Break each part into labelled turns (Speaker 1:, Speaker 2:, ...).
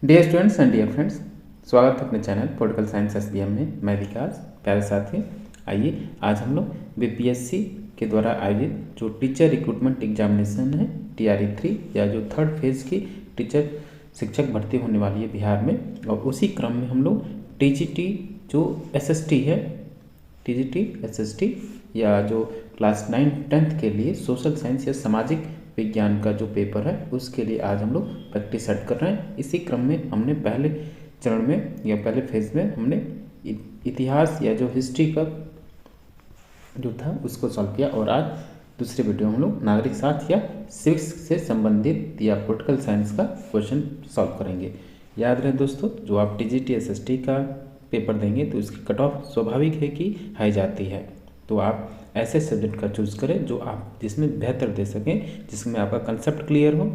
Speaker 1: Dear students and dear friends, स्वागत है अपने चैनल पॉलिटिकल साइंस एसबीएम में। मैं विकास। प्यारे साथी, आइए आज हम लोग बीपीएससी के द्वारा आयोजित जो टीचर रिक्रूटमेंट एग्जामिनेशन है TRE 3 या जो थर्ड फेज़ की टीचर शिक्षक भर्ती होने वाली है बिहार में, और उसी क्रम में हम लोग TGT जो SST है, TGT SST या जो क्लास 9-10 के लिए सोशल साइंस या सामाजिक विज्ञान का जो पेपर है उसके लिए आज हम लोग प्रैक्टिस सेट कर रहे हैं। इसी क्रम में हमने पहले चरण में या पहले फेज में हमने इतिहास या जो हिस्ट्री का जो था उसको सॉल्व किया, और आज दूसरे वीडियो में हम लोग नागरिक शास्त्र या सिविक्स से संबंधित या पॉलिटिकल साइंस का क्वेश्चन सॉल्व करेंगे। याद रहे दोस्तों, जो आप TGT SST का पेपर देंगे तो उसकी कट ऑफ स्वाभाविक है कि हाई जाती है, तो आप ऐसे सब्जेक्ट का चूज़ करें जो आप जिसमें बेहतर दे सकें, जिसमें आपका कंसेप्ट क्लियर हो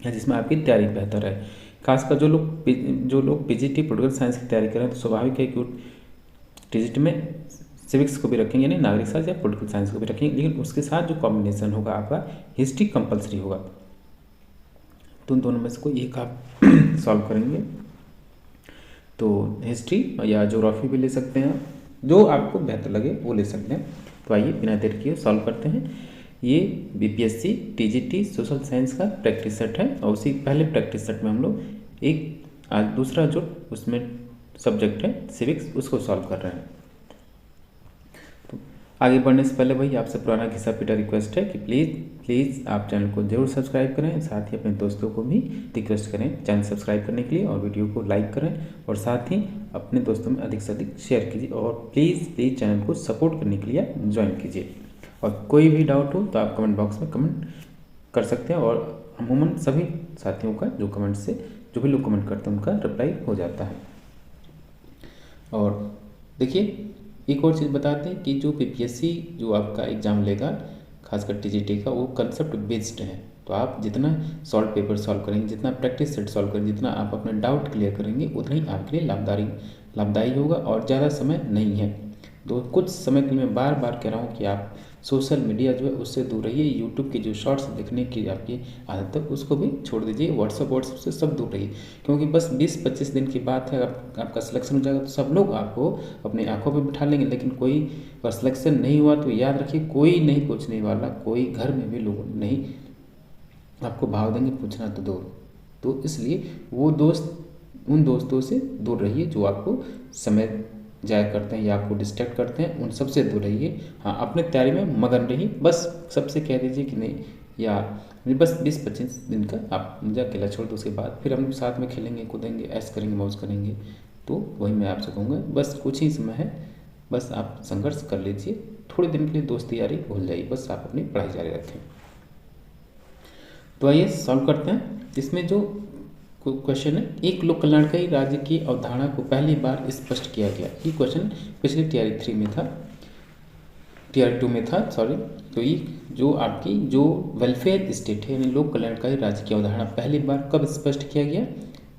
Speaker 1: या जिसमें आपकी तैयारी बेहतर है। खासकर जो लोग PGT पॉलिटिकल साइंस की तैयारी करें तो स्वाभाविक है कि TGT में सिविक्स को भी रखेंगे, यानी नागरिक शास्त्र या पॉलिटिकल साइंस को भी रखेंगे, लेकिन उसके साथ जो कॉम्बिनेशन होगा आपका हिस्ट्री कंपलसरी होगा। तो उन दोनों में से कोई एक आप सॉल्व करेंगे, तो हिस्ट्री या ज्योग्राफी भी ले सकते हैं, जो आपको बेहतर लगे वो ले सकते हैं। तो आइए बिना देर किए सॉल्व करते हैं। ये BPSC TGT सोशल साइंस का प्रैक्टिस सेट है, और उसी पहले प्रैक्टिस सेट में हम लोग आज दूसरा जो उसमें सब्जेक्ट है सिविक्स उसको सॉल्व कर रहे हैं। तो आगे बढ़ने से पहले भाई आपसे पुराना घिसा पीटा रिक्वेस्ट है कि प्लीज़ आप चैनल को जरूर सब्सक्राइब करें, साथ ही अपने दोस्तों को भी रिक्वेस्ट करें चैनल सब्सक्राइब करने के लिए, और वीडियो को लाइक करें, और साथ ही अपने दोस्तों में अधिक से अधिक शेयर कीजिए, और प्लीज़ चैनल को सपोर्ट करने के लिए ज्वाइन कीजिए। और कोई भी डाउट हो तो आप कमेंट बॉक्स में कमेंट कर सकते हैं, और अमूमन सभी साथियों का जो भी लोग कमेंट करते हैं उनका रिप्लाई हो जाता है। और देखिए एक और चीज़ बताते हैं कि जो BPSC जो आपका एग्ज़ाम लेगा खासकर TGT का, वो कंसेप्ट बेस्ड है। तो आप जितना सॉल्व पेपर सॉल्व करेंगे, जितना प्रैक्टिस सेट सॉल्व करेंगे, जितना आप अपना डाउट क्लियर करेंगे, उतना ही आपके लिए लाभदायी होगा, और ज़्यादा समय नहीं है। तो कुछ समय के लिए मैं बार बार कह रहा हूँ कि आप सोशल मीडिया जो है उससे दूर रहिए। यूट्यूब की जो शॉर्ट्स देखने की आपकी आदत है उसको भी छोड़ दीजिए, व्हाट्सअप से सब दूर रहिए, क्योंकि बस 20-25 दिन की बात है, आपका सिलेक्शन हो जाएगा तो सब लोग आपको अपनी आंखों पे बिठा लेंगे, लेकिन कोई अगर सिलेक्शन नहीं हुआ तो याद रखिए कोई नहीं पूछने वाला, कोई घर में भी लोग नहीं आपको भाव देंगे, पूछना तो दूर। तो इसलिए उन दोस्तों से दूर रहिए जो आपको समय जाया करते हैं या आपको डिस्ट्रैक्ट करते हैं, उन सबसे दूर रहिए। हाँ, अपने तैयारी में मगन रहिए, बस सबसे कह दीजिए कि नहीं, या बस 20-25 दिन का आप मुझे अकेला छोड़ दो, उसके बाद फिर हम साथ में खेलेंगे कूदेंगे, ऐश करेंगे मौज करेंगे। तो वही मैं आपसे कहूँगा, बस कुछ ही समय है, बस आप संघर्ष कर लीजिए, थोड़े दिन के लिए दोस्ती यारी भूल जाइए, बस आप अपनी पढ़ाई जारी रखें। तो आइए सॉल्व करते हैं। इसमें जो क्वेश्चन है, एक लोक कल्याणकारी राज्य की अवधारणा को पहली बार स्पष्ट किया गया। ये क्वेश्चन पिछले TRE 3 में था, TRE 2 में था, सॉरी। तो ये जो आपकी जो वेलफेयर स्टेट है, यानी लोक कल्याणकारी राज्य की अवधारणा पहली बार कब स्पष्ट किया गया,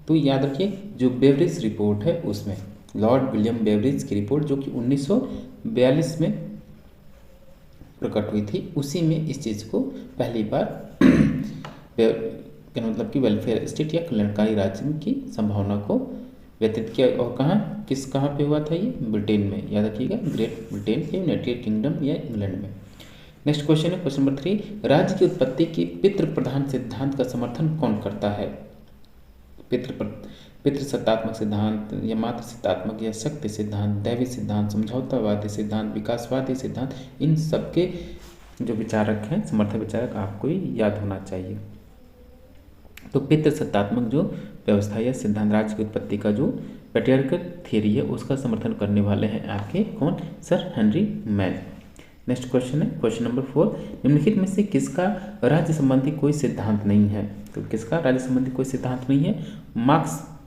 Speaker 1: तो याद रखिए जो बेवरिज रिपोर्ट है उसमें, लॉर्ड विलियम बेवरिज की रिपोर्ट जो कि 1942 में प्रकट हुई थी, उसी में इस चीज़ को पहली बार मतलब कि वेलफेयर स्टेट या कल्याणकारी राज्य की संभावना को व्यतीत किया। और कहाँ पे हुआ था ये? ब्रिटेन में, याद रखिएगा, ग्रेट ब्रिटेन या यूनाइटेड किंगडम या इंग्लैंड में। नेक्स्ट क्वेश्चन है क्वेश्चन नंबर 3, राज्य की उत्पत्ति की पितृ प्रधान सिद्धांत का समर्थन कौन करता है? पितृ सत्तात्मक सिद्धांत या मातृ सत्तात्मक या शक्ति सिद्धांत, दैवी सिद्धांत, समझौतावादी सिद्धांत, विकासवादी सिद्धांत, इन सबके जो विचारक हैं, समर्थक विचारक आपको याद होना चाहिए। तो पितृ सत्तात्मक जो व्यवस्था या सिद्धांत, राज्य की उत्पत्ति का जो पैट्रियार्कल थ्योरी है उसका समर्थन करने वाले हैं आपके कौन? Sir Henry man. Next question है क्वेश्चन नंबर 4, निम्नलिखित में से किसका राज्य संबंधी कोई सिद्धांत नहीं है? तो किसका राज्य संबंधी कोई सिद्धांत नहीं है? मार्क्सवाद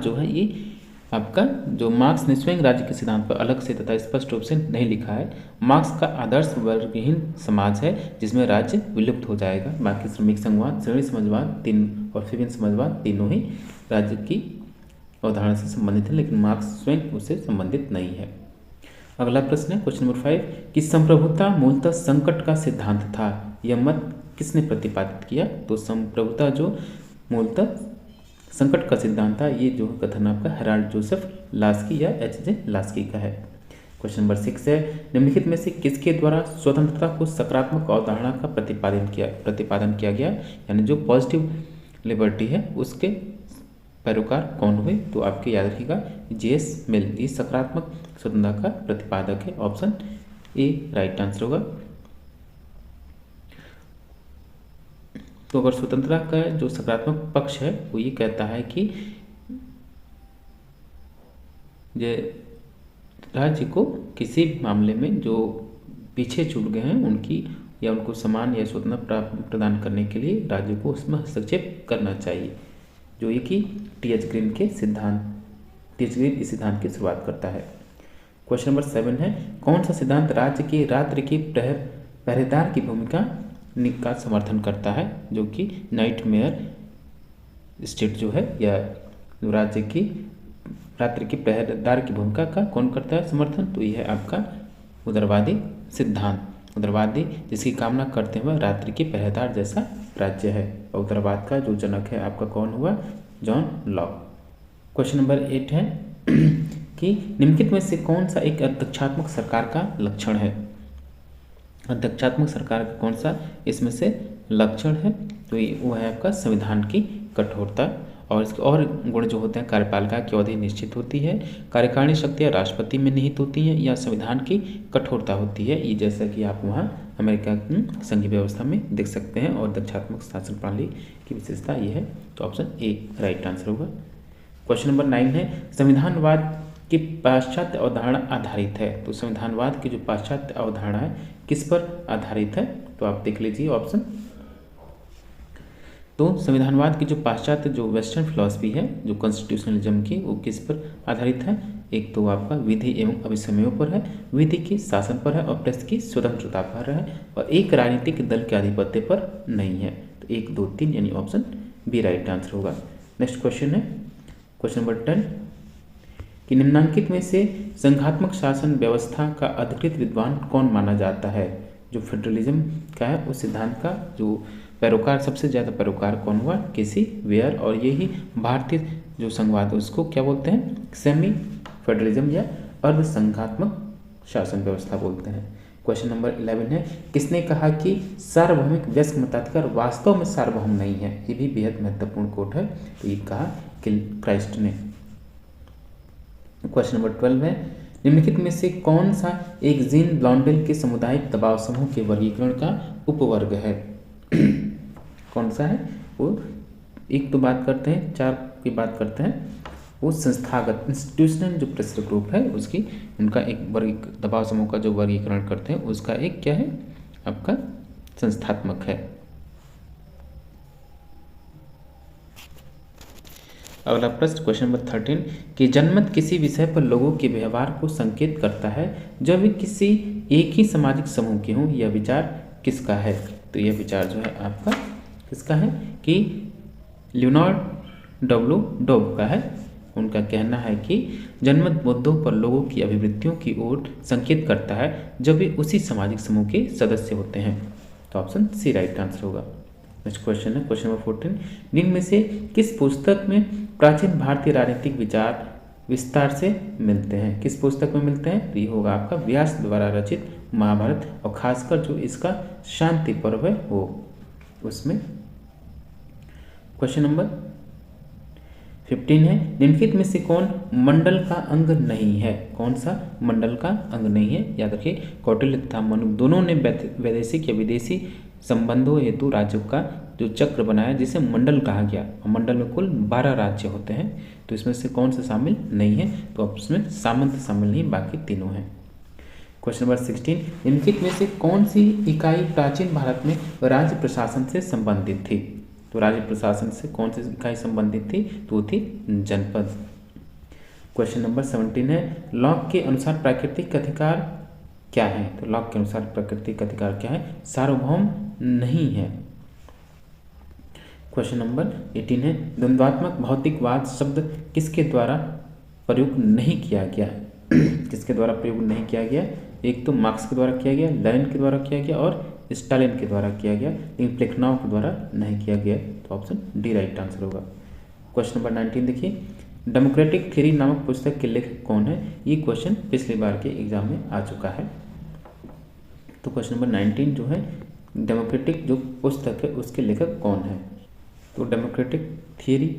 Speaker 1: जो है, ये आपका जो मार्क्स ने स्वयं राज्य के सिद्धांत पर अलग से तथा स्पष्ट रूप से नहीं लिखा है। मार्क्स का आदर्श वर्गहीन समाज है जिसमें राज्य विलुप्त हो जाएगा। बाकी श्रमिक संघवाद, श्रेणी समाजवाद और विभिन्न समाजवाद तीनों ही राज्य की अवधारणा से संबंधित है, लेकिन मार्क्स स्वयं उससे संबंधित नहीं है। अगला प्रश्न है क्वेश्चन नंबर 5 कि संप्रभुता मूलतः संकट का सिद्धांत था, यह मत किसने प्रतिपादित किया? तो संप्रभुता जो मूलतः संकट का सिद्धांत था, ये जो कथन आपका हेराल्ड जोसेफ लास्की या एच.जे. लास्की का है। क्वेश्चन नंबर 6 है, निम्नलिखित में से किसके द्वारा स्वतंत्रता को सकारात्मक अवधारणा का प्रतिपादन किया गया, यानी जो पॉजिटिव लिबर्टी है उसके पैरोकार कौन हुए? तो आपके याद रखिएगा जे.एस. मिल, ये सकारात्मक स्वतंत्रता का प्रतिपादक है। ऑप्शन ए राइट आंसर होगा। तो अगर स्वतंत्रता का जो सकारात्मक पक्ष है वो ये कहता है कि राज्य को किसी मामले में जो पीछे छूट गए हैं उनकी या उनको समान या स्वतंत्रता प्रदान करने के लिए राज्य को उसमें हस्तक्षेप करना चाहिए, जो ये कि टी.एच. ग्रीन इस सिद्धांत की शुरुआत करता है। क्वेश्चन नंबर 7 है, कौन सा सिद्धांत राज्य के रात्रि के पहरेदार की भूमिका का समर्थन करता है, जो कि नाइट मेयर स्टेट जो है या राज्य की रात्रि के पहरेदार की भूमिका का कौन करता है समर्थन? तो यह है आपका उदारवादी सिद्धांत। उदारवादी जिसकी कामना करते हुए रात्रि के पहरेदार जैसा राज्य है। और उदारवाद का जो जनक है आपका कौन हुआ? John Locke. क्वेश्चन नंबर 8 है कि निम्नलिखित में से कौन सा एक अध्यक्षात्मक सरकार का लक्षण है? अध्यक्षात्मक सरकार का कौन सा इसमें से लक्षण है? तो ये वो है आपका संविधान की कठोरता। और इसके और गुण जो होते हैं, कार्यपालिका की अवधि निश्चित होती है, कार्यकारिणी शक्तियाँ राष्ट्रपति में निहित होती हैं, या संविधान की कठोरता होती है। ये जैसा कि आप वहाँ अमेरिका की संघीय व्यवस्था में देख सकते हैं। और अध्यक्षात्मक शासन प्रणाली की विशेषता ये है। तो ऑप्शन ए राइट आंसर होगा। क्वेश्चन नंबर 9 है, संविधानवाद की पाश्चात्य अवधारणा आधारित है। तो संविधानवाद की जो पाश्चात्य अवधारणा है किस पर आधारित है? तो आप देख लीजिए ऑप्शन। तो संविधानवाद की जो पाश्चात्य जो वेस्टर्न फिलॉसफी है जो कॉन्स्टिट्यूशनलिज्म की, वो किस पर आधारित है? एक तो आपका विधि एवं अभिसमयों पर है, विधि के शासन पर है, और प्रेस की स्वतंत्रता पर है, और एक राजनीतिक दल के आधिपत्य पर नहीं है। तो 1, 2, 3 यानी ऑप्शन बी राइट आंसर होगा। नेक्स्ट क्वेश्चन है क्वेश्चन नंबर 10 कि निम्नांकित में से संघात्मक शासन व्यवस्था का अधिकृत विद्वान कौन माना जाता है? जो फेडरलिज्म का है उस सिद्धांत का जो पैरोकार, सबसे ज़्यादा पैरोकार कौन हुआ? केसी वेयर। और यही भारतीय जो संघवाद उसको क्या बोलते हैं? सेमी फेडरलिज्म या अर्ध संघात्मक शासन व्यवस्था बोलते हैं। क्वेश्चन नंबर 11 है, किसने कहा कि सार्वभौमिक वयस्क मताधिकार वास्तव में सार्वभौम नहीं है? ये भी बेहद महत्वपूर्ण कोट है। तो ये कहा क्राइस्ट ने। क्वेश्चन नंबर 12 है, निम्नलिखित में से कौन सा एक जीन ब्लॉन्डेल के सामुदायिक दबाव समूह के वर्गीकरण का उपवर्ग है? कौन सा है वो? एक तो बात करते हैं, 4 की बात करते हैं, वो संस्थागत इंस्टीट्यूशनल जो प्रेशर ग्रुप है उसकी उनका एक वर्ग दबाव समूह का जो वर्गीकरण करते हैं उसका एक क्या है आपका संस्थात्मक है। अगला प्रश्न क्वेश्चन नंबर 13 कि जनमत किसी विषय पर लोगों के व्यवहार को संकेत करता है जब वे किसी एक ही सामाजिक समूह के हों। यह विचार किसका है? तो यह विचार जो है आपका किसका है कि लियोनार्ड डब्ल्यू डॉब का है। उनका कहना है कि जनमत मुद्दों पर लोगों की अभिवृत्तियों की ओर संकेत करता है जब वे उसी सामाजिक समूह के सदस्य होते हैं। तो ऑप्शन सी राइट आंसर होगा। नेक्स्ट क्वेश्चन है क्वेश्चन नंबर 14 निम्न में से किस पुस्तक में प्राचीन भारतीय राजनीतिक विचार विस्तार से मिलते हैं? किस पुस्तक में मिलते हैं? तो ये होगा आपका व्यास द्वारा रचित महाभारत, और खासकर जो इसका शांति पर्व है वो उसमें। क्वेश्चन नंबर 15 है, निम्नलिखित में से कौन मंडल का अंग नहीं है? कौन सा मंडल का अंग नहीं है? याद रखिए कौटिल्य तथा मनु दोनों ने वैदेशिक या विदेशी संबंधों हेतु राज्यों का जो चक्र बनाया जिसे मंडल कहा गया, और मंडल में कुल 12 राज्य होते हैं। तो इसमें से कौन सा शामिल नहीं है? तो अब इसमें सामंत शामिल नहीं, बाकी तीनों हैं। क्वेश्चन नंबर 16 निम्नलिखित में से कौन सी इकाई प्राचीन भारत में राज्य प्रशासन से संबंधित थी? तो राज्य प्रशासन से कौन सी इकाई संबंधित थी? तो वो थी जनपद। क्वेश्चन नंबर 17 है, लॉक के अनुसार प्राकृतिक अधिकार क्या है? तो लॉक के अनुसार प्राकृतिक अधिकार क्या है? सार्वभौम नहीं है। क्वेश्चन नंबर 18 है, द्वंद्वात्मक भौतिकवाद शब्द किसके द्वारा प्रयोग नहीं किया गया? किसके द्वारा प्रयोग नहीं किया गया? एक तो मार्क्स के द्वारा किया गया, लेनिन के द्वारा किया गया और स्टालिन के द्वारा किया गया, लेकिन प्लेखनाव के द्वारा नहीं किया गया। तो ऑप्शन डी राइट आंसर होगा। क्वेश्चन नंबर 19 देखिए, डेमोक्रेटिक थ्योरी नामक पुस्तक के लेखक कौन है? ये क्वेश्चन पिछली बार के एग्जाम में आ चुका है। तो क्वेश्चन नंबर 19 जो है, डेमोक्रेटिक जो पुस्तक है उसके लेखक कौन है? तो democratic theory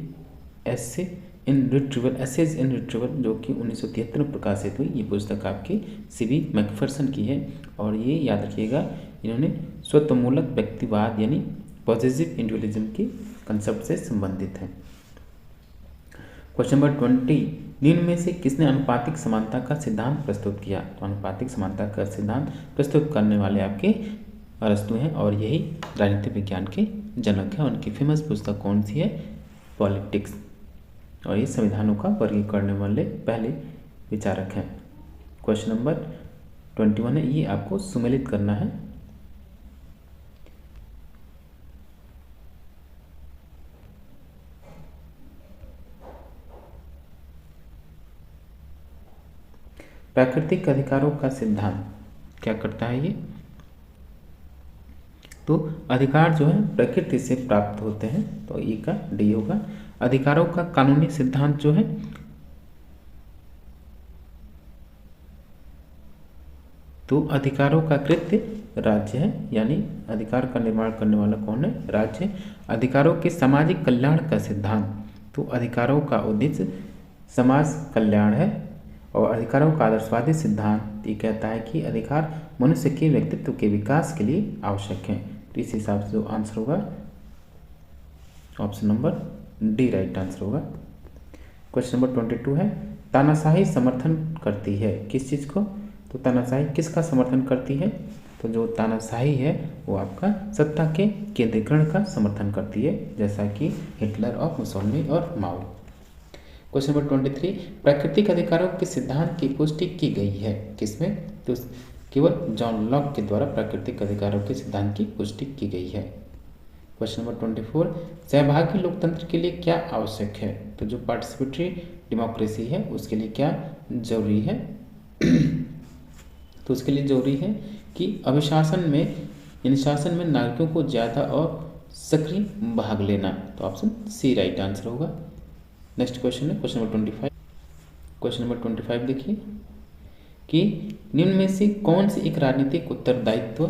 Speaker 1: essays in retrieval जो कि 1973 में प्रकाशित हुई, ये पुस्तक आपकी सीबी मैकफरसन की है। और ये याद रखिएगा, इन्होंने स्वतमूलक व्यक्तिवाद यानी पॉजिटिव इंडिविजुअलिज्म के कंसेप्ट से संबंधित है। क्वेश्चन नंबर 20, निम्न में से किसने अनुपातिक समानता का सिद्धांत प्रस्तुत किया? तो अनुपातिक समानता का सिद्धांत प्रस्तुत करने वाले आपके अरस्तु हैं और यही राजनीति विज्ञान के जनक हैं। उनकी फेमस पुस्तक कौन सी है? पॉलिटिक्स। और ये संविधानों का वर्गीकरण करने वाले पहले विचारक हैं। क्वेश्चन नंबर 21 है, ये आपको सुमेलित करना है। प्राकृतिक अधिकारों का सिद्धांत क्या करता है ये? तो अधिकार जो है प्रकृति से प्राप्त होते हैं, तो ई का डी होगा। अधिकारों का कानूनी सिद्धांत जो है, तो अधिकारों का कृत्य राज्य है, यानी अधिकार का निर्माण करने वाला कौन है? राज्य। अधिकारों के सामाजिक कल्याण का सिद्धांत, तो अधिकारों का उद्देश्य समाज कल्याण है। और अधिकारों का आदर्शवादी सिद्धांत ये कहता है कि अधिकार मनुष्य के व्यक्तित्व के विकास के लिए आवश्यक है। तो इस हिसाब से जो आंसर होगा option number D right answer होगा। क्वेश्चन नंबर 22 है, तानाशाही समर्थन करती है किस चीज़ को? तो तानाशाही किसका समर्थन करती है? तो जो तानाशाही है वो आपका सत्ता के केंद्रीकरण का समर्थन करती है, जैसा कि हिटलर और मुसोलिनी और माओ। क्वेश्चन नंबर 23, प्राकृतिक अधिकारों के सिद्धांत की पुष्टि की गई है किसमें? तो केवल जॉन लॉक के द्वारा प्राकृतिक अधिकारों के सिद्धांत की पुष्टि की गई है। क्वेश्चन नंबर 24, सहभागी लोकतंत्र के लिए क्या आवश्यक है? तो जो पार्टिसिपेटरी डेमोक्रेसी है उसके लिए क्या जरूरी है? तो उसके लिए जरूरी है कि अनुशासन में नागरिकों को ज़्यादा और सक्रिय भाग लेना। तो ऑप्शन सी राइट आंसर होगा। नेक्स्ट क्वेश्चन है क्वेश्चन नंबर 25। क्वेश्चन नंबर 25 देखिए कि निम्न में से कौन सी एक राजनीतिक उत्तरदायित्व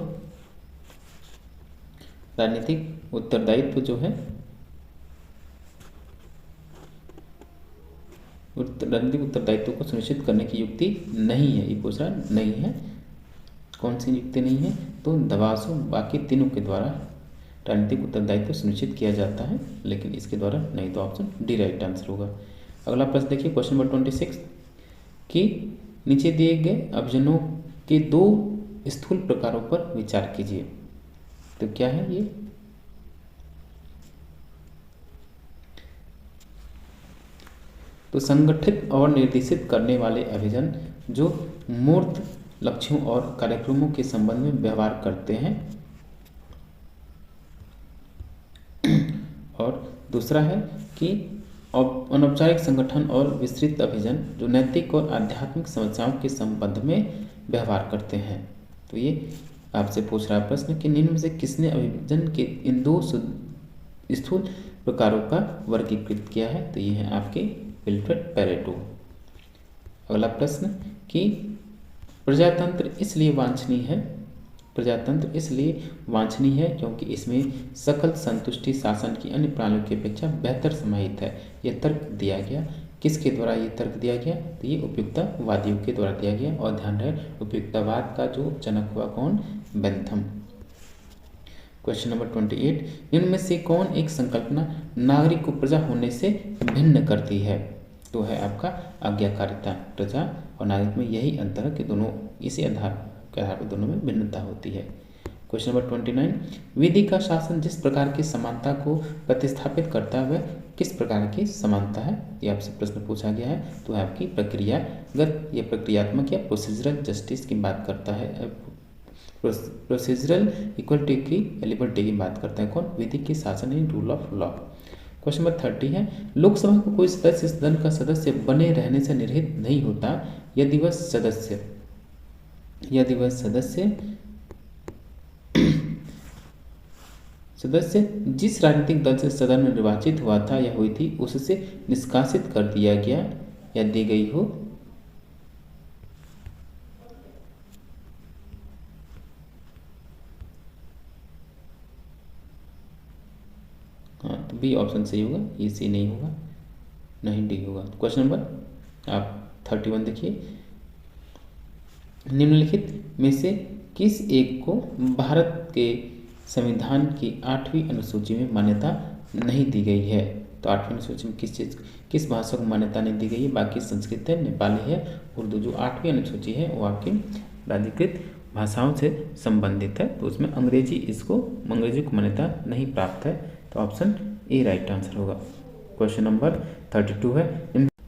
Speaker 1: जो है राजनीतिक उत्तरदायित्व को सुनिश्चित करने की युक्ति नहीं है? ये पूछ रहा नहीं है। कौन सी युक्ति नहीं है? तो दबाव से बाकी तीनों के द्वारा राजनीतिक उत्तरदायित्व सुनिश्चित किया जाता है, लेकिन इसके द्वारा नहीं। तो ऑप्शन डी राइट आंसर होगा। अगला प्रश्न देखिए क्वेश्चन नंबर 26 कि नीचे दिए गए अभियोजनों के दो स्थूल प्रकारों पर विचार कीजिए। तो क्या है ये? तो संगठित और निर्देशित करने वाले अभियान जो मूर्त लक्ष्यों और कार्यक्रमों के संबंध में व्यवहार करते हैं, और दूसरा है कि अनौपचारिक संगठन और विस्तृत अभियान जो नैतिक और आध्यात्मिक समस्याओं के संबंध में व्यवहार करते हैं। तो ये आपसे पूछ रहा है प्रश्न कि निम्न में से किसने अभियोजन के इन दो स्थूल प्रकारों का वर्गीकृत किया है? तो ये है आपके विल्फ्रेड पैरेटो। अगला प्रश्न कि प्रजातंत्र इसलिए वांछनीय है क्योंकि इसमें सकल संतुष्टि शासन की अन्य प्रणालियों की अपेक्षा बेहतर समाहित है। यह तर्क दिया गया किसके द्वारा? ये तर्क दिया गया तो ये उपयुक्तवादियों के द्वारा दिया गया। और ध्यान रहे उपयुक्तवाद का जो जनक हुआ कौन? बेंथम। क्वेश्चन नंबर 28, निम्न में से कौन एक संकल्पना नागरिक को प्रजा होने से भिन्न करती है? तो है आपका आज्ञाकारिता। प्रजा और नागरिक में यही अंतर है कि दोनों इसी आधार के आधार पर दोनों में भिन्नता होती है। क्वेश्चन नंबर 29, विधि का शासन जिस प्रकार की समानता को प्रतिस्थापित करता है वह किस प्रकार की समानता है? ये आपसे प्रश्न पूछा गया है। तो है आपकी प्रक्रियागत या प्रक्रियात्मक या प्रोसीजरल जस्टिस की बात करता है। प्रोसीजरल इक्वलिटी की लिबर्टी की बात करता है कौन? विधि के शासन in rule of law. Question number 30 है, लोकसभा को कोई सदस्य सदन का सदस्य बने रहने से निर्हित नहीं होता यदि वह सदस्य जिस राजनीतिक दल से सदन में निर्वाचित हुआ था या हुई थी उससे निष्कासित कर दिया गया या दी गई हो। हाँ, तो बी ऑप्शन सही होगा, ये सी नहीं होगा, नहीं डी होगा। क्वेश्चन नंबर आप 31 देखिए, निम्नलिखित में से किस एक को भारत के संविधान की 8वीं अनुसूची में मान्यता नहीं दी गई है। तो 8वीं अनुसूची में किस भाषा को मान्यता नहीं दी गई है। बाकी संस्कृत है, नेपाली है, उर्दू। जो 8वीं अनुसूची है वो आपकी प्राधिकृत भाषाओं से संबंधित है, तो उसमें अंग्रेजी को मान्यता नहीं प्राप्त है। तो ऑप्शन ए राइट आंसर होगा। क्वेश्चन नंबर 32 है,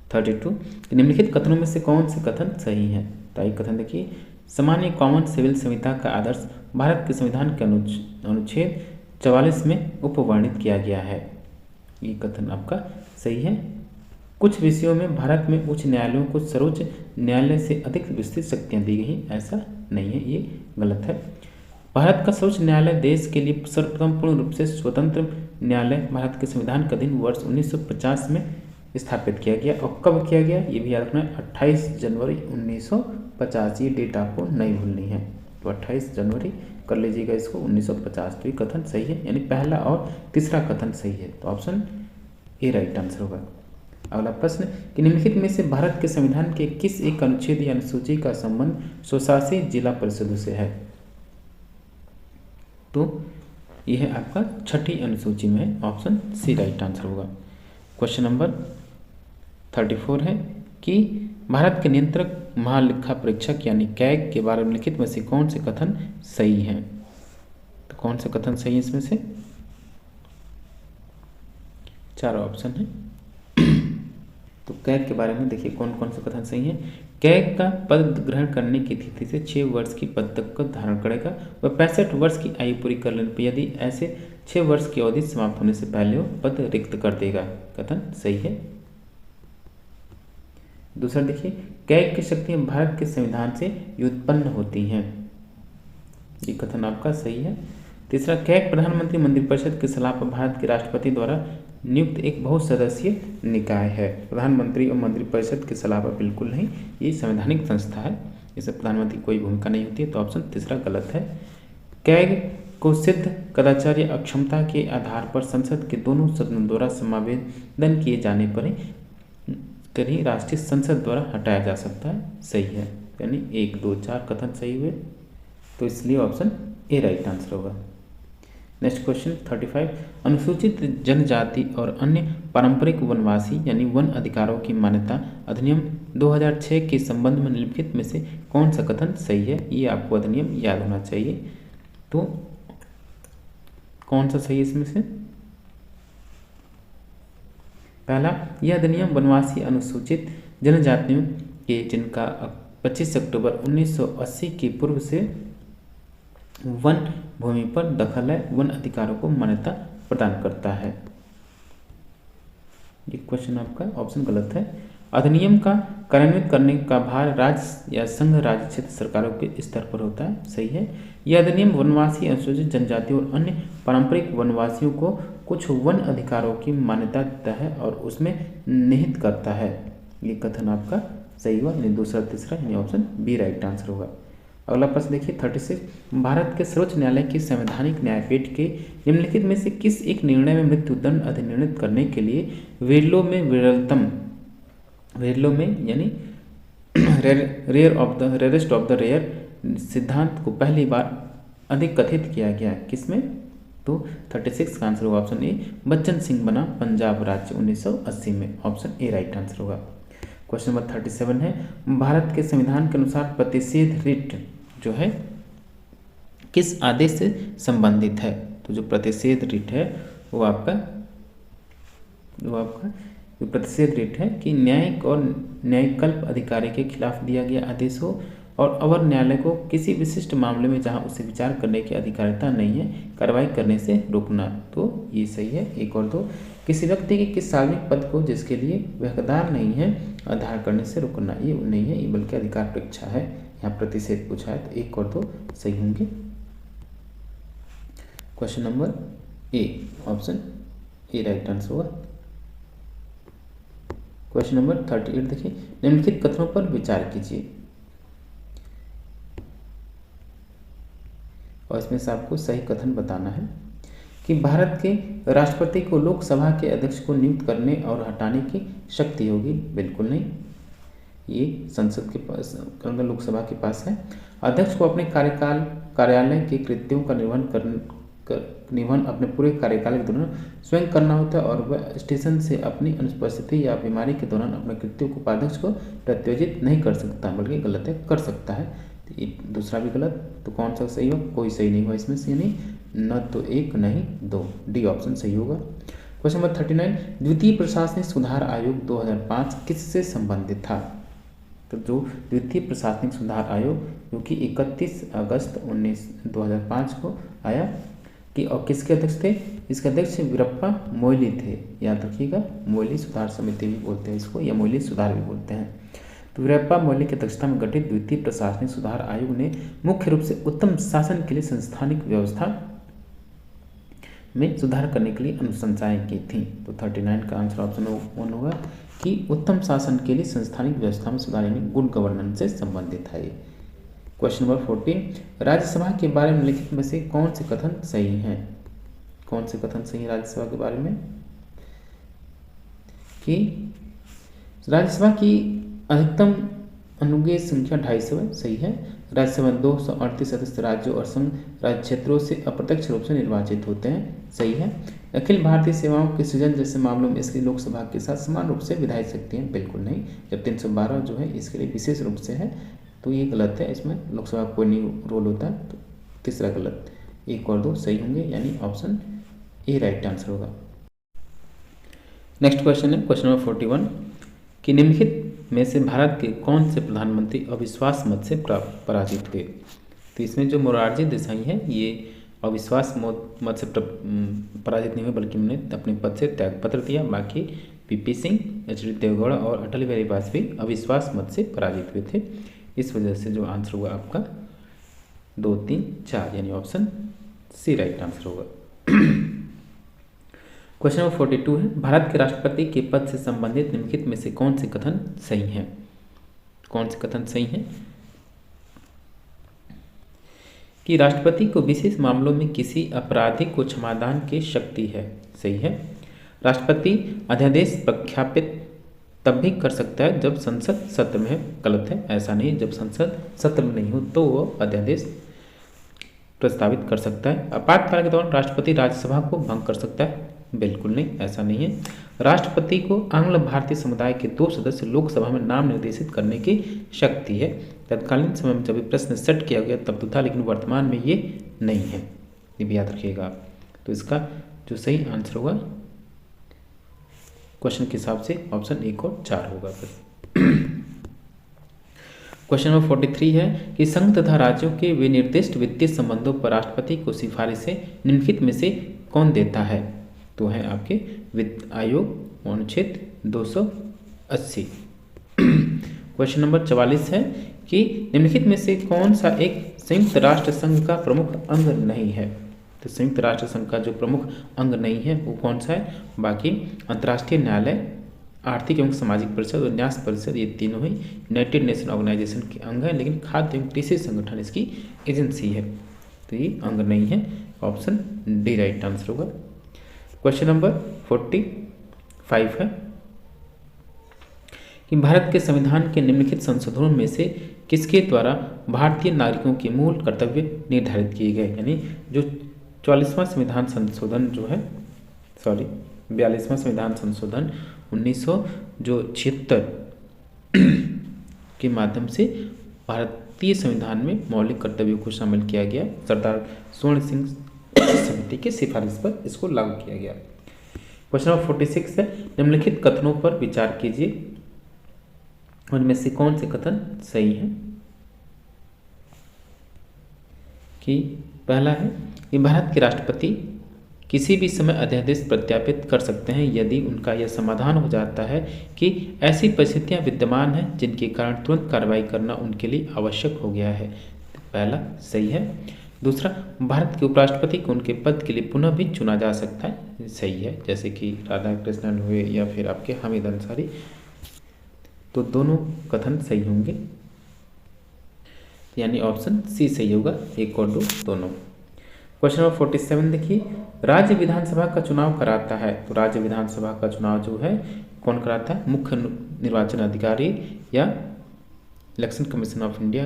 Speaker 1: 32 निम्नलिखित कथनों में से कौन से कथन सही है। तो आइए कथन देखिए, सामान्य कॉमन सिविल संहिता का आदर्श भारत के संविधान के अनुच्छेद 44 में उपवर्णित किया गया है। ये कथन आपका सही है। कुछ विषयों में भारत में उच्च न्यायालयों को सर्वोच्च न्यायालय से अधिक विस्तृत शक्तियां दी गई, ऐसा नहीं है, ये गलत है। भारत का सर्वोच्च न्यायालय देश के लिए सर्वप्रथम पूर्ण रूप से स्वतंत्र न्यायालय भारत के संविधान का दिन वर्ष 1950 में स्थापित किया गया। और कब किया गया ये भी याद रखना है, 28 जनवरी 1950। ये डेट आपको नहीं भूलनी है, तो 28 जनवरी कर लीजिएगा इसको, 1950। तो ये कथन सही है, यानी पहला और तीसरा कथन सही है, तो ऑप्शन ए राइट आंसर होगा। अगला प्रश्न कि निम्नलिखित में से भारत के संविधान के किस एक अनुच्छेद या अनुसूची का संबंध स्वशासी जिला परिषदों से है। तो यह है आपका 6ठी अनुसूची में है, ऑप्शन सी राइट आंसर होगा। क्वेश्चन नंबर 34 है कि भारत के नियंत्रक महालेखा परीक्षक यानी कैग के बारे में लिखित में से कौन से कथन सही हैं। तो कौन से कथन सही है इसमें से, 4 ऑप्शन है। तो कैग के बारे में देखिए कौन कौन से कथन सही हैं। कैग का पद ग्रहण करने की तिथि से 6 वर्ष की पद तक का धारण करेगा। वह 65 वर्ष की आयु पूरी कर लेने पर यदि ऐसे 6 वर्ष की अवधि समाप्त होने से पहले वो पद रिक्त कर देगा, कथन सही है। दूसरा देखिए, कैग की शक्तियां भारत के संविधान से व्युत्पन्न होती हैं, ये कथन आपका सही है। तीसरा, कैग प्रधानमंत्री मंत्रिपरिषद की सलाह पर भारत के राष्ट्रपति द्वारा नियुक्त एक बहुसदस्यीय निकाय है। प्रधानमंत्री और मंत्रिपरिषद की सलाह पर बिल्कुल नहीं, ये संवैधानिक संस्था है, इसमें प्रधानमंत्री की कोई भूमिका नहीं होती है, तो ऑप्शन तीसरा गलत है। कैग को सिद्ध कदाचार या अक्षमता के आधार पर संसद के दोनों सदनों द्वारा समावेदन किए जाने पर ही राष्ट्रीय संसद द्वारा हटाया जा सकता है, सही है। यानी 1, 2, 4 कथन सही हुए, तो इसलिए ऑप्शन ए राइट आंसर होगा। नेक्स्ट क्वेश्चन 35, अनुसूचित जनजाति और अन्य पारंपरिक वनवासी यानी वन अधिकारों की मान्यता अधिनियम 2006 के संबंध में निम्नलिखित में से कौन सा कथन सही है। ये आपको अधिनियम याद होना चाहिए, तो कौन सा सही है इसमें से। पहला, यह अधिनियम वनवासी अनुसूचित जनजातियों के जिनका 25 अक्टूबर 1980 के पूर्व से वन भूमि पर दखल है, वन अधिकारों को मान्यता प्रदान करता है। ये क्वेश्चन आपका ऑप्शन गलत है। अधिनियम का कार्यान्वित करने का भार राज्य या संघ राज्य क्षेत्र सरकारों के स्तर पर होता है, सही है। यह अधिनियम वनवासी अनुसूचित जनजातियों और अन्य पारंपरिक वनवासियों को कुछ वन अधिकारों की मान्यता देता है और उसमें निहित करता है, ये कथन आपका सही हुआ, यानी दूसरा तीसरा, यानी ऑप्शन बी राइट आंसर होगा। अगला प्रश्न देखिए 36, भारत के सर्वोच्च न्यायालय की संवैधानिक न्यायपीठ के निम्नलिखित में से किस एक निर्णय में मृत्युदंड अधिनिर्णित करने के लिए वेरलो में यानी रेयरेस्ट ऑफ द रेयर सिद्धांत को पहली बार अधिक कथित किया गया, किसमें। तो 36 का आंसर होगा ऑप्शन ए, बच्चन सिंह बना पंजाब राज्य 1980 में, ऑप्शन ए राइट आंसर होगा। क्वेश्चन नंबर 37 है, भारत के संविधान के अनुसार प्रतिषेध रिट जो है किस आदेश से संबंधित है। तो जो प्रतिषेध रिट है वो आपका जो प्रतिषेध रिट है कि न्यायिक और न्यायिकल्प अधिकारी के खिलाफ दिया गया आदेश हो और अवर न्यायालय को किसी विशिष्ट मामले में जहां उसे विचार करने की अधिकारिता नहीं है कार्रवाई करने से रोकना। तो ये सही है। 1 और 2, किसी व्यक्ति के किस सार्वजनिक पद को जिसके लिए वह हकदार नहीं है आधार करने से रोकना, ये नहीं है, ये बल्कि अधिकार परीक्षा है, यहाँ प्रतिषेध पूछा है, तो 1 और 2 सही होंगे। Question number A, option A right answer होगा। क्वेश्चन नंबर 38 देखिए, निम्नलिखित कथनों पर विचार कीजिए और इसमें से आपको सही कथन बताना है कि भारत के राष्ट्रपति को लोकसभा के अध्यक्ष को नियुक्त करने और हटाने की शक्ति होगी। बिल्कुल नहीं, ये संसद के पास, लोकसभा के पास है। अध्यक्ष को अपने कार्यालय के कृत्यों का निर्वहन अपने पूरे कार्यकाल के दौरान स्वयं करना होता है और वह स्टेशन से अपनी अनुपस्थिति या बीमारी के दौरान अपने कृत्यों को उपाध्यक्ष को प्रत्योजित नहीं कर सकता, बल्कि गलत है, कर सकता है। तो दूसरा भी गलत, तो कौन सा सही हो? कोई सही नहीं हुआ इसमें से, नहीं न तो एक नहीं दो, डी ऑप्शन सही होगा। क्वेश्चन नंबर 39, द्वितीय प्रशासनिक सुधार आयोग 2005 किससे संबंधित था? तो जो द्वितीय प्रशासनिक सुधार आयोग जो कि 31 अगस्त 2005 को आया कि और किसके अध्यक्ष थे? इसके अध्यक्ष वीरप्पा मोइली थे, याद रखिएगा। मोइली सुधार समिति भी बोलते हैं इसको, या मोइली सुधार भी बोलते हैं। तो वीरप्पा मोइली की अध्यक्षता में गठित द्वितीय प्रशासनिक सुधार आयोग ने मुख्य रूप से उत्तम शासन के लिए संस्थानिक व्यवस्था में सुधार करने के लिए अनुशंसाएं की थी। तो 39 का आंसर ऑप्शन 1 होगा कि उत्तम शासन के लिए संस्थानिक व्यवस्था में सुधार यानी गुड गवर्नेंस से संबंधित है। क्वेश्चन नंबर 14, राज्यसभा के बारे में लिखित में से कौन से कथन सही हैं? कौन से कथन सही है राज्यसभा के बारे में? कि राज्यसभा की अधिकतम अनुग्रह संख्या 250 सही है। राज्यसभा 238 सदस्य राज्यों और संघ राज्य क्षेत्रों से अप्रत्यक्ष रूप से निर्वाचित होते हैं, सही है। अखिल भारतीय सेवाओं के सृजन जैसे मामलों में इसकी लोकसभा के साथ समान रूप से विधायी शक्ति है, बिल्कुल नहीं। जब 312 जो है इसके लिए विशेष रूप से है, तो ये गलत है, इसमें लोकसभा का कोई नहीं रोल होता है। तो तीसरा गलत, 1 और 2 सही होंगे, यानी ऑप्शन ए राइट आंसर होगा। नेक्स्ट क्वेश्चन है क्वेश्चन नंबर 41 कि निम्नलिखित में से भारत के कौन से प्रधानमंत्री अविश्वास मत से पराजित हुए? तो इसमें जो मोरारजी देसाई हैं ये अविश्वास मत से पराजित नहीं हुए, बल्कि उन्होंने अपने पद से त्यागपत्र दिया। बाकी पीपी सिंह, एच.डी. देवेगौड़ा और अटल बिहारी वाजपेयी अविश्वास मत से पराजित हुए थे। इस वजह से जो आंसर हुआ आपका 2, 3, 4 यानी ऑप्शन सी राइट आंसर होगा। क्वेश्चन नंबर 42 है, भारत के राष्ट्रपति के पद से संबंधित निम्नलिखित में से कौन से कथन सही हैं? कौन से कथन सही हैं? कि राष्ट्रपति को विशेष मामलों में किसी अपराधी को क्षमादान की शक्ति है, सही है। राष्ट्रपति अध्यादेश प्रख्यापित तब भी कर सकता है जब संसद सत्र में है, गलत है, ऐसा नहीं। जब संसद सत्र में नहीं हो तो वो अध्यादेश प्रस्तावित कर सकता है। आपातकाल के दौरान राष्ट्रपति राज्यसभा को भंग कर सकता है, बिल्कुल नहीं, ऐसा नहीं है। राष्ट्रपति को आंग्ल भारतीय समुदाय के 2 सदस्य लोकसभा में नाम निर्देशित करने की शक्ति है। तत्कालीन समय में जब ये प्रश्न सेट किया गया तब तो था, लेकिन वर्तमान में ये नहीं है, ये भी याद रखिएगा आप। तो इसका जो सही आंसर होगा क्वेश्चन के हिसाब से ऑप्शन 1 और 4 होगा। क्वेश्चन नंबर 43 है कि संघ तथा राज्यों के विनिर्दिष्ट वित्तीय संबंधों पर राष्ट्रपति को सिफारिशें निम्नलिखित में से कौन देता है? तो है आपके वित्त आयोग अनुच्छेद 280। क्वेश्चन नंबर 44 है कि निम्नलिखित में से कौन सा एक संयुक्त राष्ट्र संघ का प्रमुख अंग नहीं है? तो संयुक्त राष्ट्र संघ का जो प्रमुख अंग नहीं है वो कौन सा है? बाकी अंतर्राष्ट्रीय न्यायालय, आर्थिक एवं सामाजिक परिषद और न्यास परिषद, ये तीनों ही यूनाइटेड नेशन ऑर्गेनाइजेशन के अंग हैं, लेकिन खाद्य एवं कृषि संगठन इसकी एजेंसी है, तो ये अंग नहीं है। ऑप्शन डी राइट आंसर होगा। क्वेश्चन नंबर 45 है कि भारत के संविधान के निम्नलिखित संशोधनों में से किसके द्वारा भारतीय नागरिकों के मूल कर्तव्य निर्धारित किए गए? यानी जो 44वां संविधान संशोधन जो है, 42वां संविधान संशोधन 1976 के माध्यम से भारतीय संविधान में मौलिक कर्तव्यों को शामिल किया गया। सरदार स्वर्ण सिंह समिति की सिफारिश पर इसको लागू किया गया। क्वेश्चन नंबर 46 है, निम्नलिखित कथनों पर विचार कीजिए, उनमें से कौन से कथन सही हैं? कि पहला है कि भारत के राष्ट्रपति किसी भी समय अध्यादेश प्रत्यापित कर सकते हैं यदि उनका यह समाधान हो जाता है कि ऐसी परिस्थितियां विद्यमान हैं जिनके कारण तुरंत कार्रवाई करना उनके लिए आवश्यक हो गया है। पहला सही है। दूसरा, भारत के उपराष्ट्रपति को उनके पद के लिए पुनः भी चुना जा सकता है, सही है, जैसे कि राधा कृष्णन हुए या फिर आपके हामिद अंसारी, तो दोनों कथन सही होंगे, यानी ऑप्शन सी सही होगा, 1 और 2 दोनों। क्वेश्चन नंबर 47 देखिए, राज्य विधानसभा का चुनाव कराता है, तो राज्य विधानसभा का चुनाव जो है कौन कराता है, मुख्य निर्वाचन अधिकारी या इलेक्शन कमीशन ऑफ इंडिया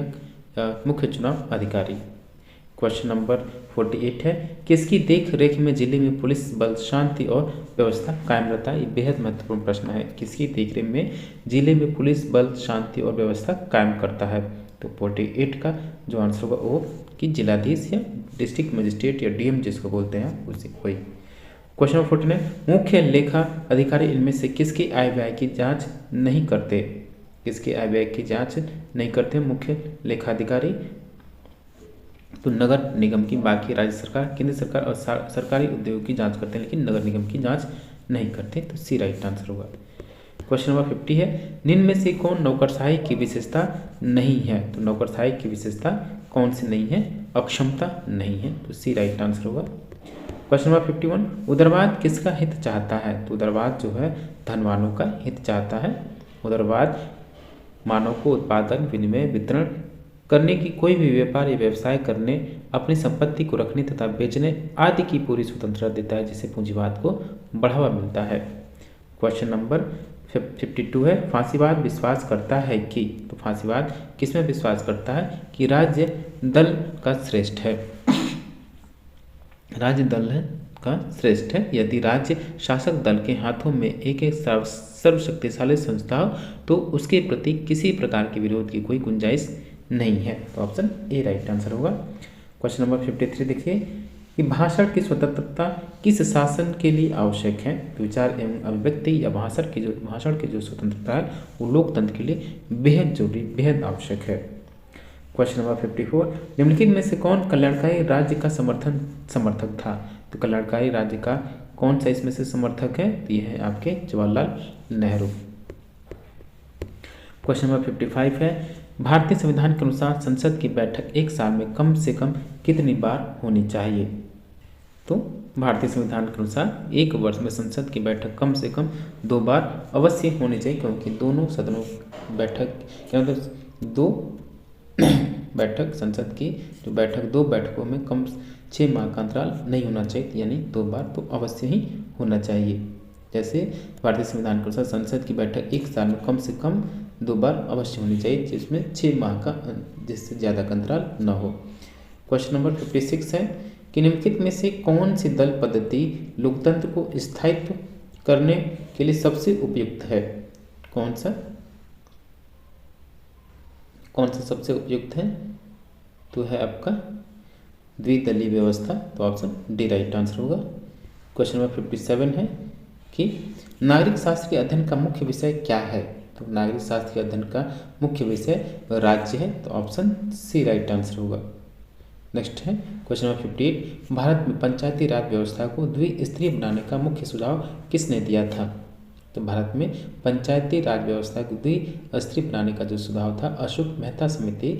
Speaker 1: या मुख्य चुनाव अधिकारी। क्वेश्चन नंबर 48 है, किसकी देख रेख में जिले में पुलिस बल शांति और व्यवस्था कायम रहता है, ये बेहद महत्वपूर्ण प्रश्न है, किसकी देख रेख में जिले में पुलिस बल शांति और व्यवस्था कायम करता है, तो 48 का जो आंसर होगा वो कि जिलाधीश या डिस्ट्रिक्ट मजिस्ट्रेट या डीएम जिसको बोलते हैं उसी कोई। क्वेश्चन नंबर 49, मुख्य लेखा अधिकारी इनमें से किसकी आय व्यय की जांच नहीं करते, किसके आय व्यय की जांच नहीं करते मुख्य लेखा अधिकारी, तो नगर निगम की, बाकी राज्य सरकार, केंद्र सरकार और सरकारी उद्योगों की जांच करते हैं, लेकिन नगर निगम की जांच नहीं करते, तो सी राइट आंसर होगा। क्वेश्चन नंबर 50 है, निम्न में से कौन नौकरशाही की विशेषता नहीं है, तो नौकरशाही की विशेषता कौन सी नहीं है, अक्षमता नहीं है, तो सी राइट आंसर होगा। क्वेश्चन नंबर 51, उदारवाद किसका हित चाहता है, तो उदारवाद जो है धनवानों का हित चाहता है, उदारवाद मानव को उत्पादन, विनिमय, वितरण करने की, कोई भी व्यापार या व्यवसाय करने, अपनी संपत्ति को रखने तथा बेचने आदि की पूरी स्वतंत्रता देता है, जिससे पूंजीवाद को बढ़ावा मिलता है। क्वेश्चन नंबर 52 है, फांसीवाद विश्वास करता है कि, तो फांसीवाद किसमें विश्वास करता है कि राज्य दल का श्रेष्ठ है, राज्य दल का श्रेष्ठ है, यदि राज्य शासक दल के हाथों में एक सर्वशक्तिशाली संस्था हो तो उसके प्रति किसी प्रकार के विरोध की कोई गुंजाइश नहीं है, तो ऑप्शन ए राइट आंसर होगा। क्वेश्चन नंबर 53 देखिए कि भाषण की स्वतंत्रता किस शासन के लिए आवश्यक है, विचार एवं अभिव्यक्ति या भाषण की जो स्वतंत्रता है वो लोकतंत्र के लिए बेहद जरूरी, बेहद आवश्यक है। क्वेश्चन नंबर 54, निम्नलिखित में से कौन कल्याणकारी राज्य का समर्थक था, तो कल्याणकारी राज्य का कौन सा इसमें से समर्थक है, तो यह है आपके जवाहरलाल नेहरू। क्वेश्चन नंबर 55 है, भारतीय संविधान के अनुसार संसद की बैठक एक साल में कम से कम कितनी बार होनी चाहिए, तो भारतीय संविधान के अनुसार एक वर्ष में संसद की बैठक कम से कम 2 बार अवश्य होनी चाहिए, क्योंकि दोनों सदनों बैठक क्या मतलब 2 बैठक संसद की जो बैठक 2 बैठकों में कम 6 माह का अंतराल नहीं होना चाहिए, यानी 2 बार तो अवश्य ही होना चाहिए। जैसे भारतीय संविधान के अनुसार संसद की बैठक एक साल में कम से कम 2 बार अवश्य होनी चाहिए, जिसमें 6 माह का जिससे ज़्यादा का अंतराल न हो। क्वेश्चन नंबर 56 है कि निम्नलिखित में से कौन सी दल पद्धति लोकतंत्र को स्थायित्व करने के लिए सबसे उपयुक्त है, कौन सा सबसे उपयुक्त है, तो है आपका द्विदलीय व्यवस्था, तो ऑप्शन डी राइट आंसर होगा। क्वेश्चन नंबर 57 है कि नागरिक शास्त्र के अध्ययन का मुख्य विषय क्या है, तो नागरिक शास्त्र के अध्ययन का मुख्य विषय राज्य है, तो ऑप्शन सी राइट आंसर होगा। नेक्स्ट है क्वेश्चन नंबर 58, भारत में पंचायती राज व्यवस्था को द्विस्तरीय बनाने का मुख्य सुझाव किसने दिया था, तो भारत में पंचायती राज व्यवस्था को द्विस्तरीय बनाने का जो सुझाव था अशोक मेहता समिति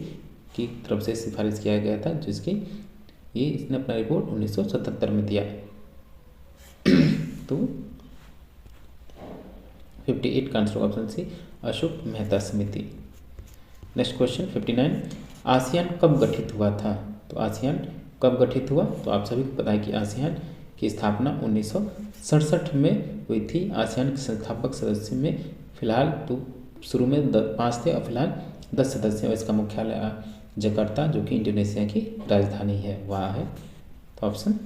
Speaker 1: की तरफ से सिफारिश किया गया था, जिसकी इसने अपना रिपोर्ट 1977 में दिया। तो 58 का answer option C Ashok Mehta समिति। नेक्स्ट क्वेश्चन 59, आसियान कब गठित हुआ था, तो आसियान कब गठित हुआ, तो आप सभी को पता है कि आसियान की स्थापना 1967 में हुई थी। आसियान के संस्थापक सदस्य में फिलहाल तो शुरू में 5 थे और फिलहाल 10 सदस्य, और इसका मुख्यालय जकार्ता जो कि इंडोनेशिया की राजधानी है वहाँ है, तो ऑप्शन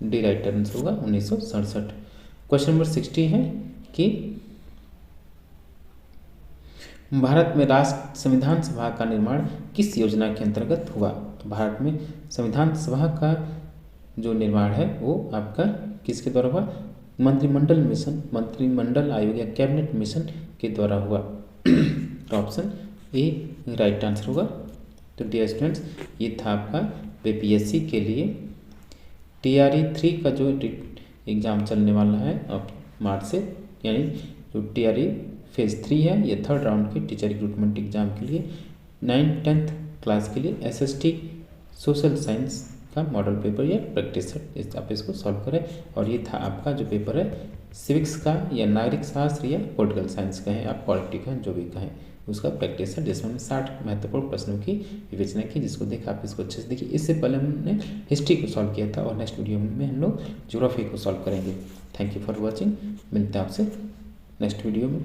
Speaker 1: डी राइट आंसर होगा 1967। क्वेश्चन नंबर 60 है कि भारत में राष्ट्र संविधान सभा का निर्माण किस योजना के अंतर्गत हुआ, तो भारत में संविधान सभा का जो निर्माण है वो आपका किसके द्वारा हुआ, मंत्रिमंडल आयोग या कैबिनेट मिशन के द्वारा हुआ, तो ऑप्शन ए राइट आंसर होगा। तो डियर स्टूडेंट्स, ये था आपका बीपीएससी के लिए TRE 3 का जो एग्ज़ाम चलने वाला है अब मार्च से, यानी जो TRE फेज़ 3 है, ये 3rd राउंड के टीचर रिक्रूटमेंट एग्ज़ाम के लिए 9th 10th क्लास के लिए SST सोशल साइंस का मॉडल पेपर या प्रैक्टिस सेट, आप इसको सॉल्व करें। और ये था आपका जो पेपर है सिविक्स का या नागरिक शास्त्र या पॉलिटिकल साइंस कहें, आप पॉलिटी कहें, जो भी कहें, उसका प्रैक्टिस है, जिसमें 60 महत्वपूर्ण प्रश्नों की विवेचना की, जिसको देखा आप इसको अच्छे से देखिए। इससे पहले हमने हिस्ट्री को सॉल्व किया था और नेक्स्ट वीडियो में हम लोग ज्योग्राफी को सॉल्व करेंगे। Thank you for watching. मिलते हैं आपसे नेक्स्ट वीडियो में।